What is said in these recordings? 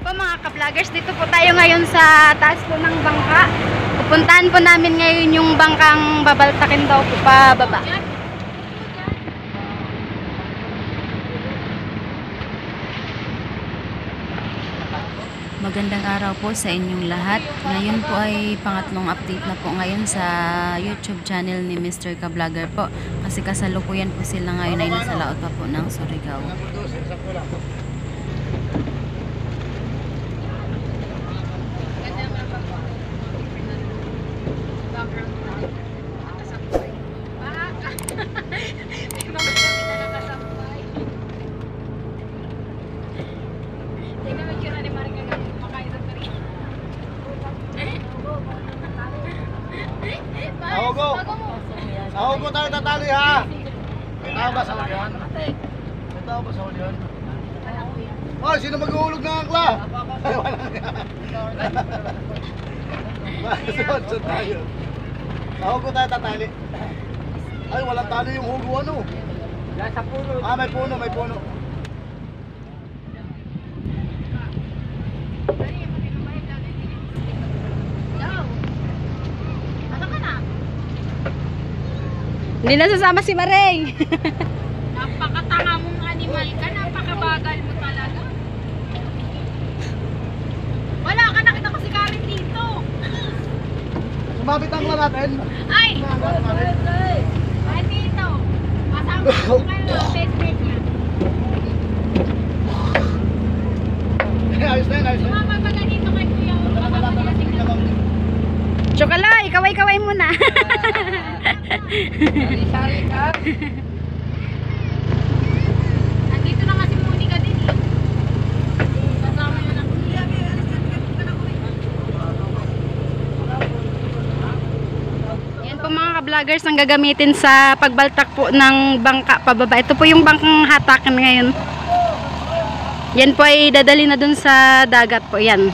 po mga ka-vloggers, dito po tayo ngayon sa taas po ng bangka. Pupuntahan po namin ngayon yung bangkang babaltakin daw po pa baba. Magandang araw po sa inyong lahat. Ngayon po ay pangatlong update na po ngayon sa YouTube channel ni Mr. Ka-Vlogger po. Kasi kasalukuyan po sila ngayon ay nasa laot pa po ng Surigao. Ako po tayo tatali ha. May tao ba sa ulyan? May tao ba sa ulyan? Oh, sino mag-uulog ng angkla? Ay, wala yan. Masod tayo. Ako po tayo tatali. Ay, walang tali yung hugo ano. Sa puno. Ah, may puno, may puno. Hindi na sasama si Maring. Napakatanga mong animal ka, napakabagal mo talaga. Wala ka, nakita ko si Karen dito. Sumabit ang angkla natin. Ay! Ay, dito. Kasama ko kayo, best friend niya. Ayos na yun, ayos na yun. Sumama ba na dito kay Kuya? Kasama nila si Karen. Chokalay, kaway-kaway muna. Sari-sari ka. Nandito na kasi Monica din eh. Kasama yun ang Kuya. Yan po mga ka-vloggers ang gagamitin sa pagbaltak po ng bangka pababa. Ito po yung bangkang hatakan ngayon. Yan po ay dadali na dun sa dagat po. Yan.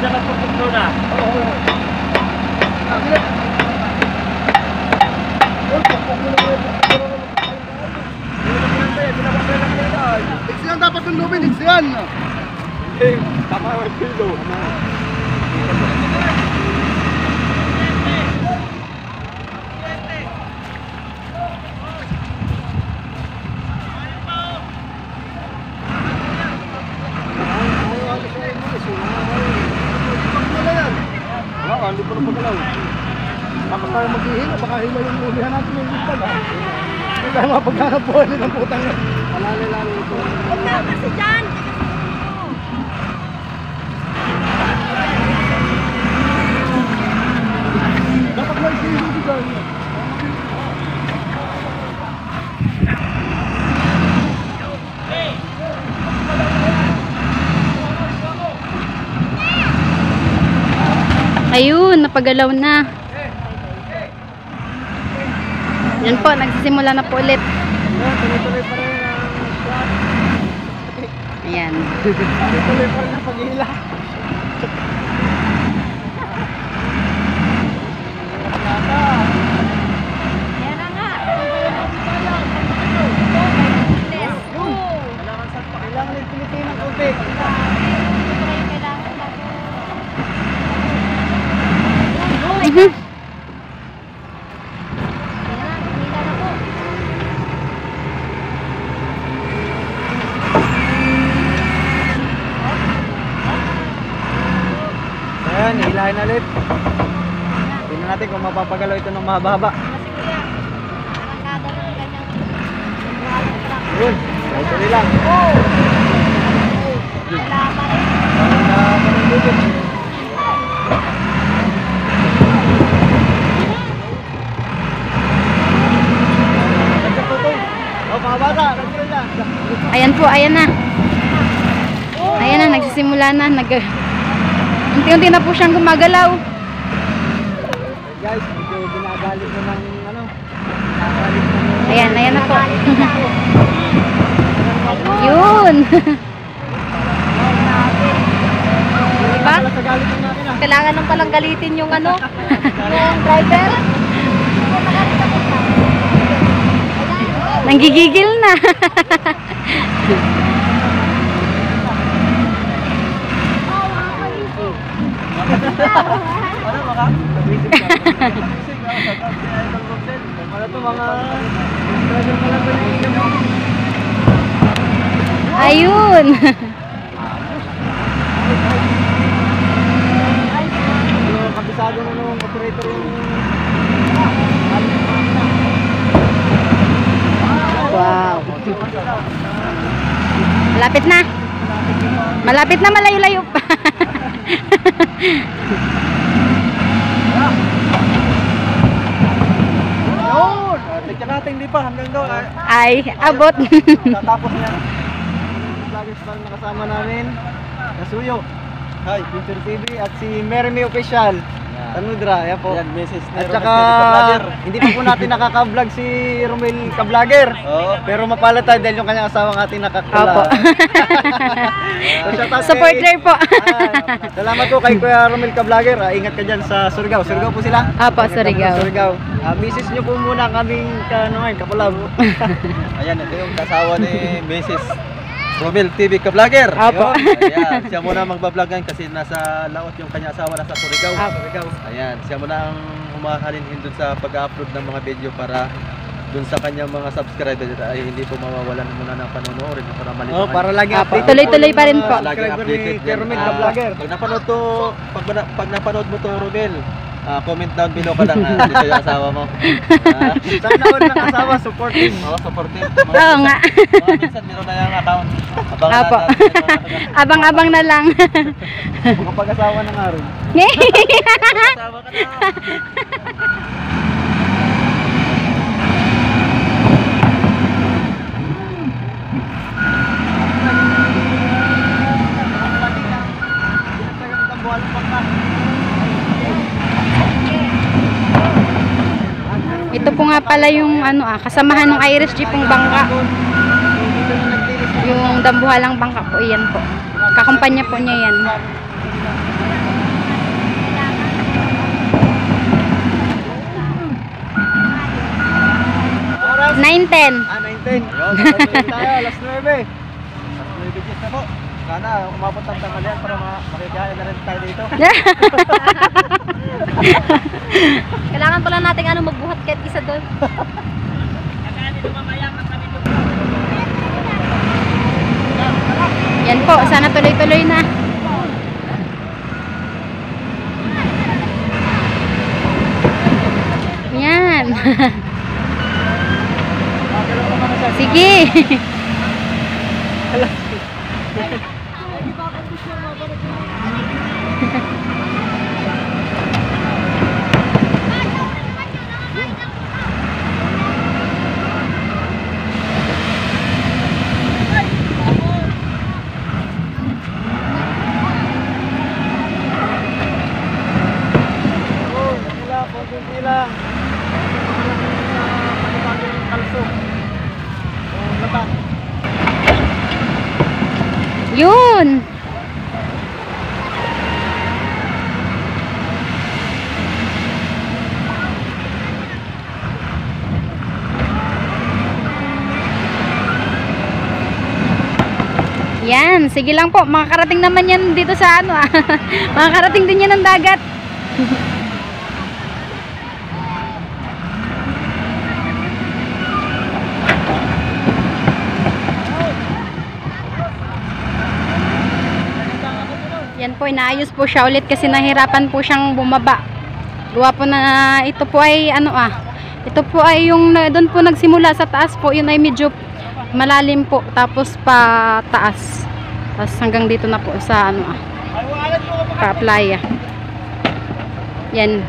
Isa na po puno na. Iksi yan dapat yung lubin, iksi yan. Tama yung pilo. Hindi ko na pagalaw. Bakit tayo maghihila? Baka hila yung ulihan natin yung lipan ha? Hindi tayo mapaghanap buhay nilang putang yan. Alali-lali ito. Huwag na kasi dyan! Dapat may sili dito. Ayun, napagalaw na. Yan po, nagsisimula na po ulit. Tuloy-tuloy pa rin ang shot. Ayan. Tuloy pa rin ang paghihila. Yan na nga. Let's go! Kailangan yung pilitin ng konti. Ayan, hilahin ulit. Tingnan natin kung mapapagalaw ito ng mahaba-haba. Yun, tuloy lang. Wala pa rin. Ayan po, ayan na. Ayan na, nagsisimula na. Unti-unti na po siyang gumagalaw. Guys, medyo ginagalit mo ng ano. Ayan, ayan na po. Yun. Diba? Sa galit ng natin ah. Kailangan nang palang galitin yung ano, yung driver. Nanggigigil na. Ano maka? Nag-visit ka. Ano to mga subscriber pala ba yung mo? Ayun. Yung kabisado na nung operator yung Wow. Malapit na. Malapit na, malayo-layo pa. yun! Tignan natin, hindi pa hanggang doon. Ay, abot. Tatapos na yan. Vloggers lang nakasama namin. Kasuyo. Hi, Future TV at si Meremy Official. Tanudra, yan po. Yan, Mrs. At saka, hindi pa po natin nakaka-vlog si Romel Ka-Vlogger. Oo. Pero mapalad tayo dahil yung kanyang asawang ating Opo. nakakala. So, shout out kay- Supporter po. Salamat po kay Kuya Romel Ka-Vlogger. Ingat ka dyan sa Surigao. Surigao po sila? Opo, Surigao. Surigao. Misis nyo po muna kaming kapulab. Ayan, ito yung kasawa ni Mrs. Romel TV Ka-Vlogger. Opo. Ayan, siya muna magbablog ngayon kasi nasa laot yung kanya asawa nasa Surigao. Surigao. Ayan, siya muna ang humahalin dun sa pag-upload ng mga video para dun sa kanyang mga subscribers ay hindi po mawawalan muna ng panonoorin para malinawan. Oh, para lagi Opo, tuloy-tuloy pa rin po. Laging updated Kay Romel Ka-Vlogger. Pag napanood to, pag napanood mo to, Romel, comment down below ka lang dito yung asawa mo. Sana all ng asawa supporting. Oo, supportive. Oo nga. Mga minsan meron na yung account. Abangan Apo. natin yung mga Abang-abang na lang. Mga pag-asawa ng araw. asawa ka na. Ito po nga pala yung kasamahan ng Irish Jeep pong bangka. Yung dambuhalang bangka po, yan po. Kakumpanya po niya yan. Oras? 9:10. 9:10. Tayo, alas 9. Bigit na po. Sana umabot ang tanghalian para makikain na rin tayo dito. Kailangan pala natin magbuhat kahit isa doon. Yan po, sana tuloy-tuloy na. Yan. Sige. Konti lang. Kalso. Lata. Yun. Yan, sige lang po. Makakarating naman yan dito sa Makakarating din yan ng dagat. Yan po, inaayos po siya ulit kasi nahirapan po siyang bumaba. Gawa po na ito po ay ito po ay yung doon po nagsimula sa taas po, yun ay medyo malalim po, tapos pa taas. Tapos hanggang dito na po sa pa playa. Yan.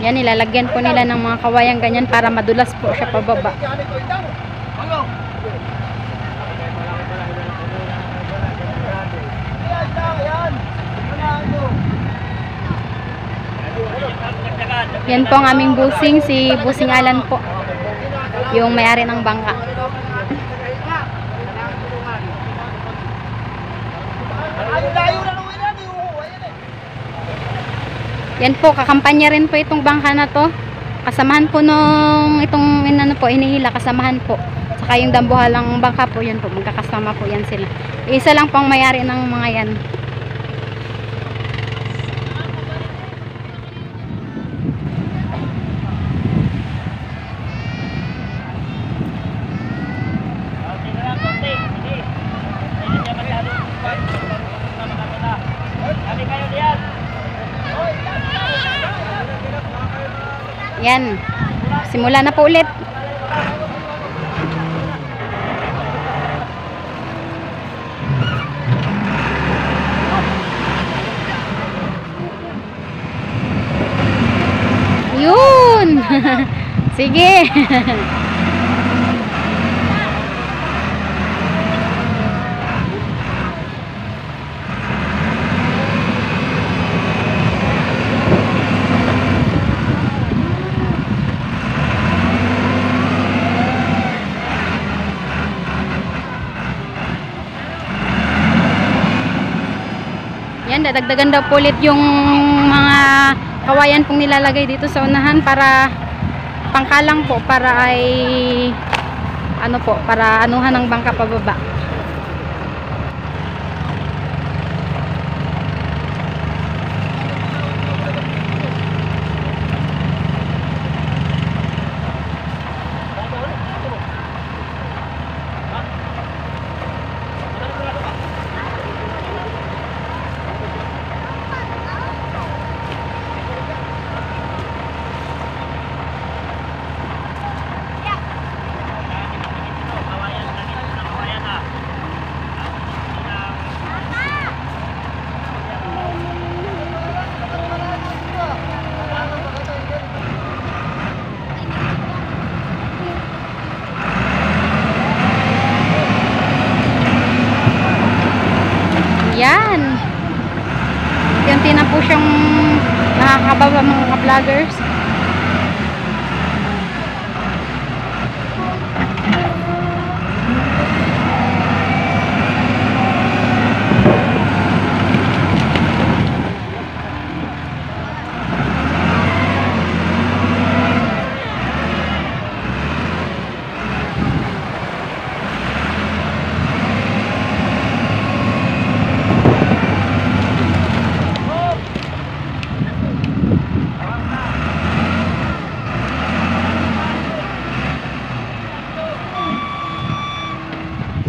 Yan, nilalagyan po nila ng mga kawayang ganyan para madulas po siya pababa. Yan po ang aming busing, si Busing Alan po. Yung may-ari ng bangka. Yan po, kakampanya rin po itong bangka na to. Kasamahan po nung itong inano po, inihila, kasamahan po. Saka yung dambuhalang bangka po, yan po, magkakasama po yan sila. Isa lang pang may-ari ng mga yan. Yan. Simula na po ulit. Yun. Sige. Yan, dadagdagan daw po ulit yung mga kawayan pong nilalagay dito sa unahan para pangkalang po, para ay ano po, para anuhan ng bangka pababa. Yan. Unti na po siyang nakakababa mga vloggers.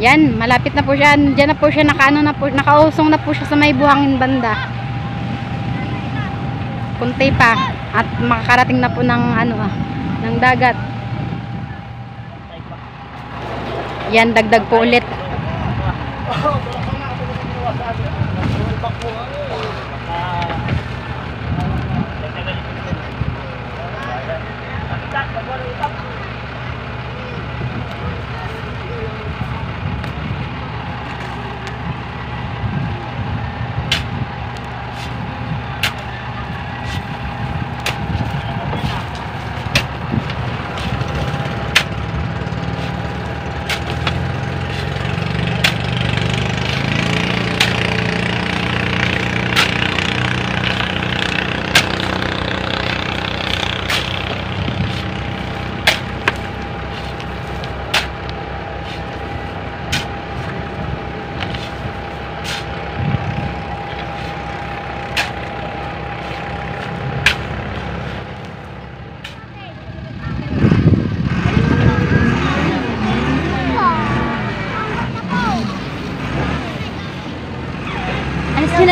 Yan, malapit na po siya. Diyan na po siya, nakausong na po siya sa may buhangin banda. Kunti pa at makakarating na po ng ng dagat. Yan, dagdag po ulit.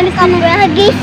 Alis ka mo gagis.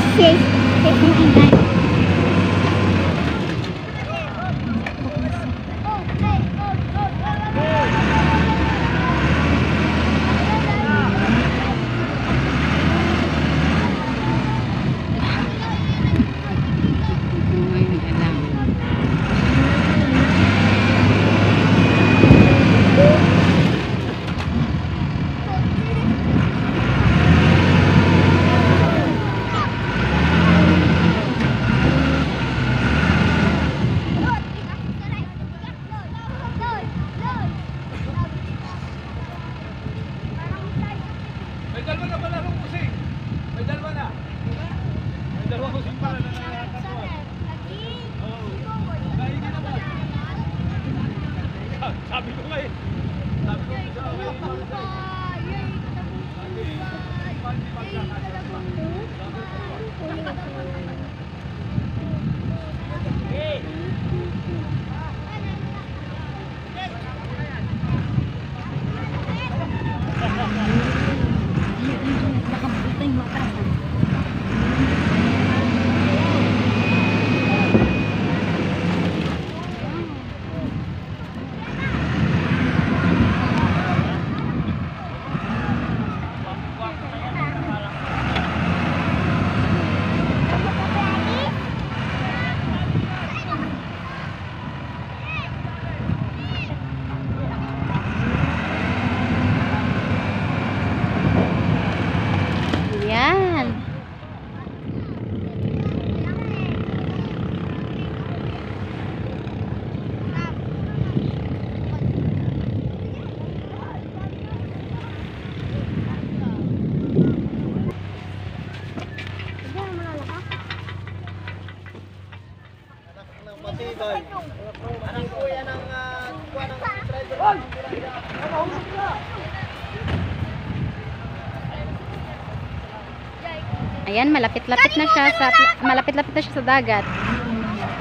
Ayan, malapit-lapit na siya sa dagat.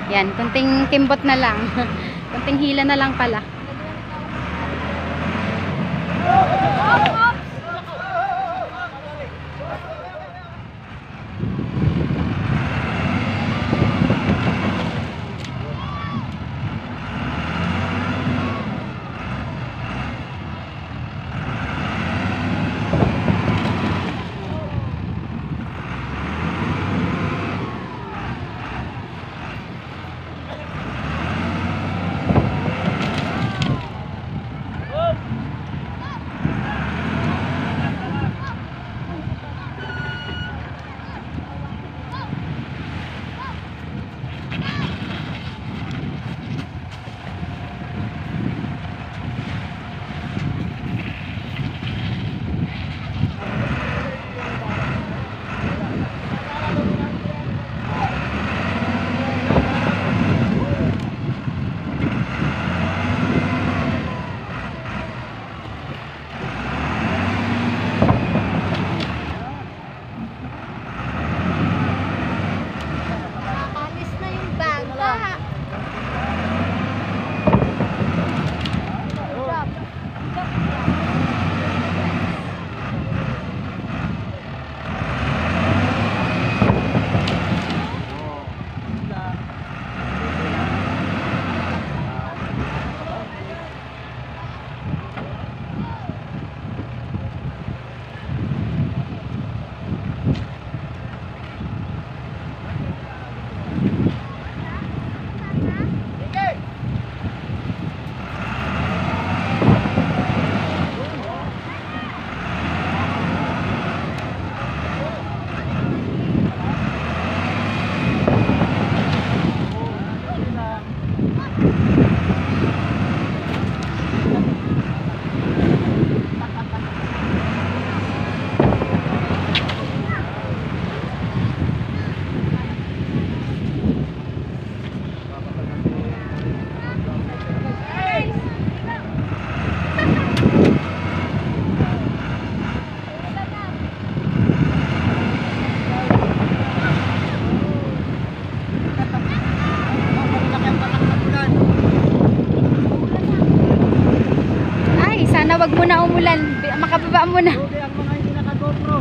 Yan, kunting kimbot na lang. Kunting hila na lang pala. Alis na yung bangka. Ay, sana wag mo na umulan. Makababa mo na. Ang mga hindi naka-GoPro.